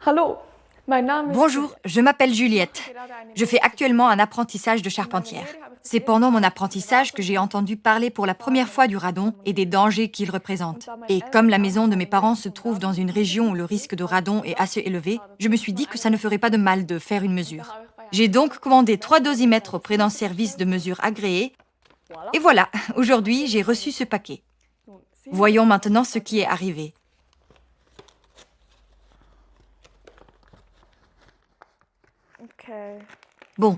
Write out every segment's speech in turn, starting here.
Hallo, mein Name ist Bonjour, Julia. je m'appelle Juliette. Je fais actuellement un apprentissage de charpentière. C'est pendant mon apprentissage que j'ai entendu parler pour la première fois du radon et des dangers qu'il représente. Et comme la maison de mes parents se trouve dans une région où le risque de radon est assez élevé, je me suis dit que ça ne ferait pas de mal de faire une mesure. J'ai donc commandé 3 dosimètres auprès d'un service de mesure agréé. Et voilà, aujourd'hui j'ai reçu ce paquet. Voyons maintenant ce qui est arrivé. Okay. Bon,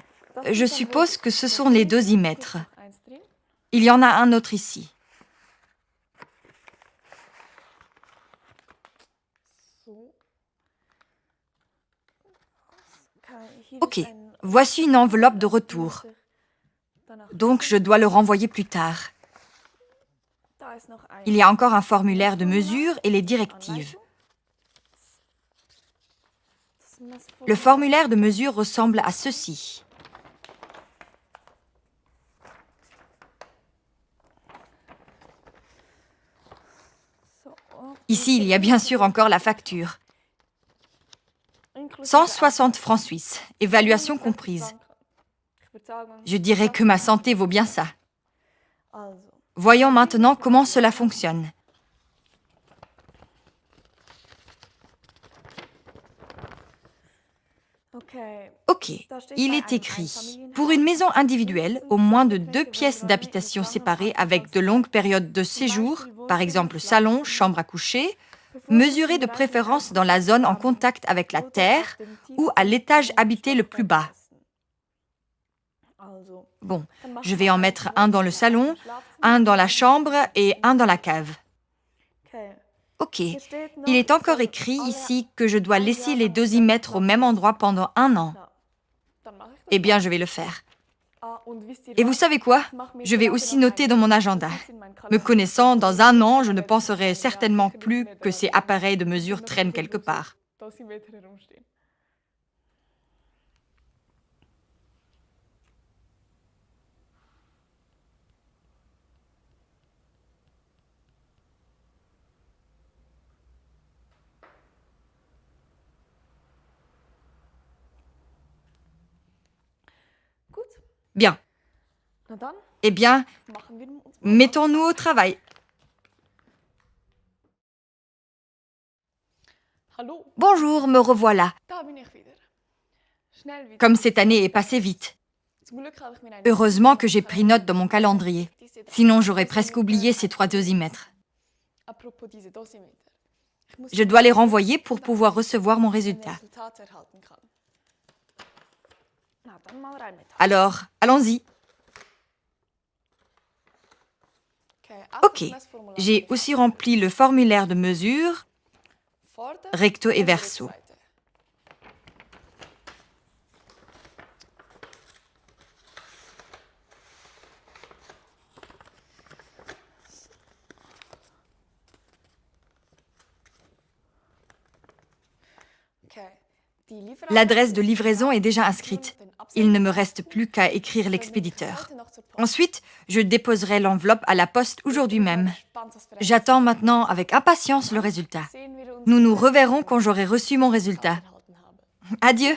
je suppose que ce sont les dosimètres. Il y en a un autre ici. Ok, voici une enveloppe de retour. Donc je dois le renvoyer plus tard. Il y a encore un formulaire de mesure et les directives. Le formulaire de mesure ressemble à ceci. Ici, il y a bien sûr encore la facture. 160 francs suisses, évaluation comprise. Je dirais que ma santé vaut bien ça. Voyons maintenant comment cela fonctionne. Ok, il est écrit « Pour une maison individuelle, au moins de 2 pièces d'habitation séparées avec de longues périodes de séjour, par exemple salon, chambre à coucher, mesurez de préférence dans la zone en contact avec la terre ou à l'étage habité le plus bas. » Bon, je vais en mettre un dans le salon, un dans la chambre et un dans la cave. Ok, il est encore écrit ici que je dois laisser les dosimètres au même endroit pendant 1 an. Eh bien, je vais le faire. Et vous savez quoi? Je vais aussi noter dans mon agenda. Me connaissant, dans 1 an, je ne penserai certainement plus que ces appareils de mesure traînent quelque part. Bien. Eh bien, mettons-nous au travail. Bonjour, me revoilà. Comme cette année est passée vite. Heureusement que j'ai pris note dans mon calendrier. Sinon, j'aurais presque oublié ces 3 dosimètres. Je dois les renvoyer pour pouvoir recevoir mon résultat. Alors, allons-y. Ok, j'ai aussi rempli le formulaire de mesure, recto et verso. L'adresse de livraison est déjà inscrite. Il ne me reste plus qu'à écrire l'expéditeur. Ensuite, je déposerai l'enveloppe à la poste aujourd'hui même. J'attends maintenant avec impatience le résultat. Nous nous reverrons quand j'aurai reçu mon résultat. Adieu!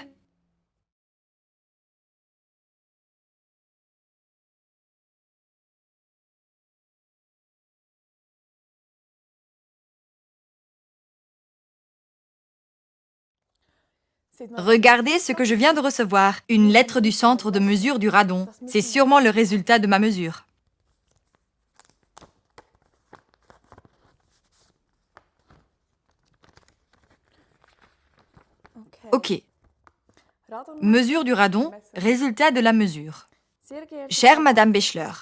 Regardez ce que je viens de recevoir. Une lettre du centre de mesure du radon. C'est sûrement le résultat de ma mesure. Ok. Mesure du radon, résultat de la mesure. Chère Madame Bechler,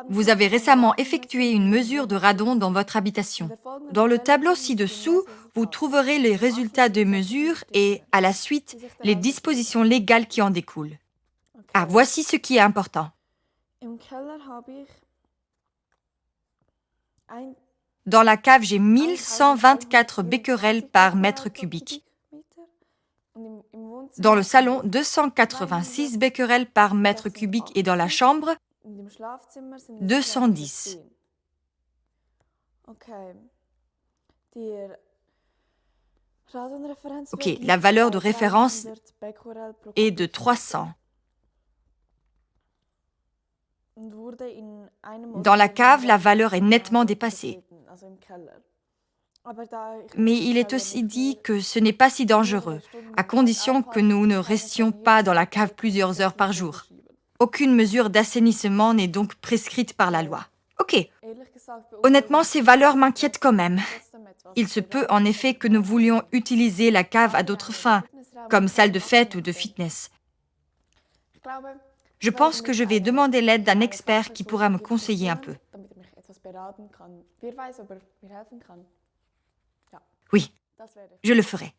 vous avez récemment effectué une mesure de radon dans votre habitation. Dans le tableau ci-dessous, vous trouverez les résultats des mesures et, à la suite, les dispositions légales qui en découlent. Ah, voici ce qui est important. Dans la cave, j'ai 1124 becquerels par mètre cubique. Dans le salon, 286 becquerels par mètre cubique et dans la chambre, 210. Ok, la valeur de référence est de 300. Dans la cave, la valeur est nettement dépassée. Mais il est aussi dit que ce n'est pas si dangereux, à condition que nous ne restions pas dans la cave plusieurs heures par jour. Aucune mesure d'assainissement n'est donc prescrite par la loi. Ok. Honnêtement, ces valeurs m'inquiètent quand même. Il se peut en effet que nous voulions utiliser la cave à d'autres fins, comme salle de fête ou de fitness. Je pense que je vais demander l'aide d'un expert qui pourra me conseiller un peu. Oui, je le ferai.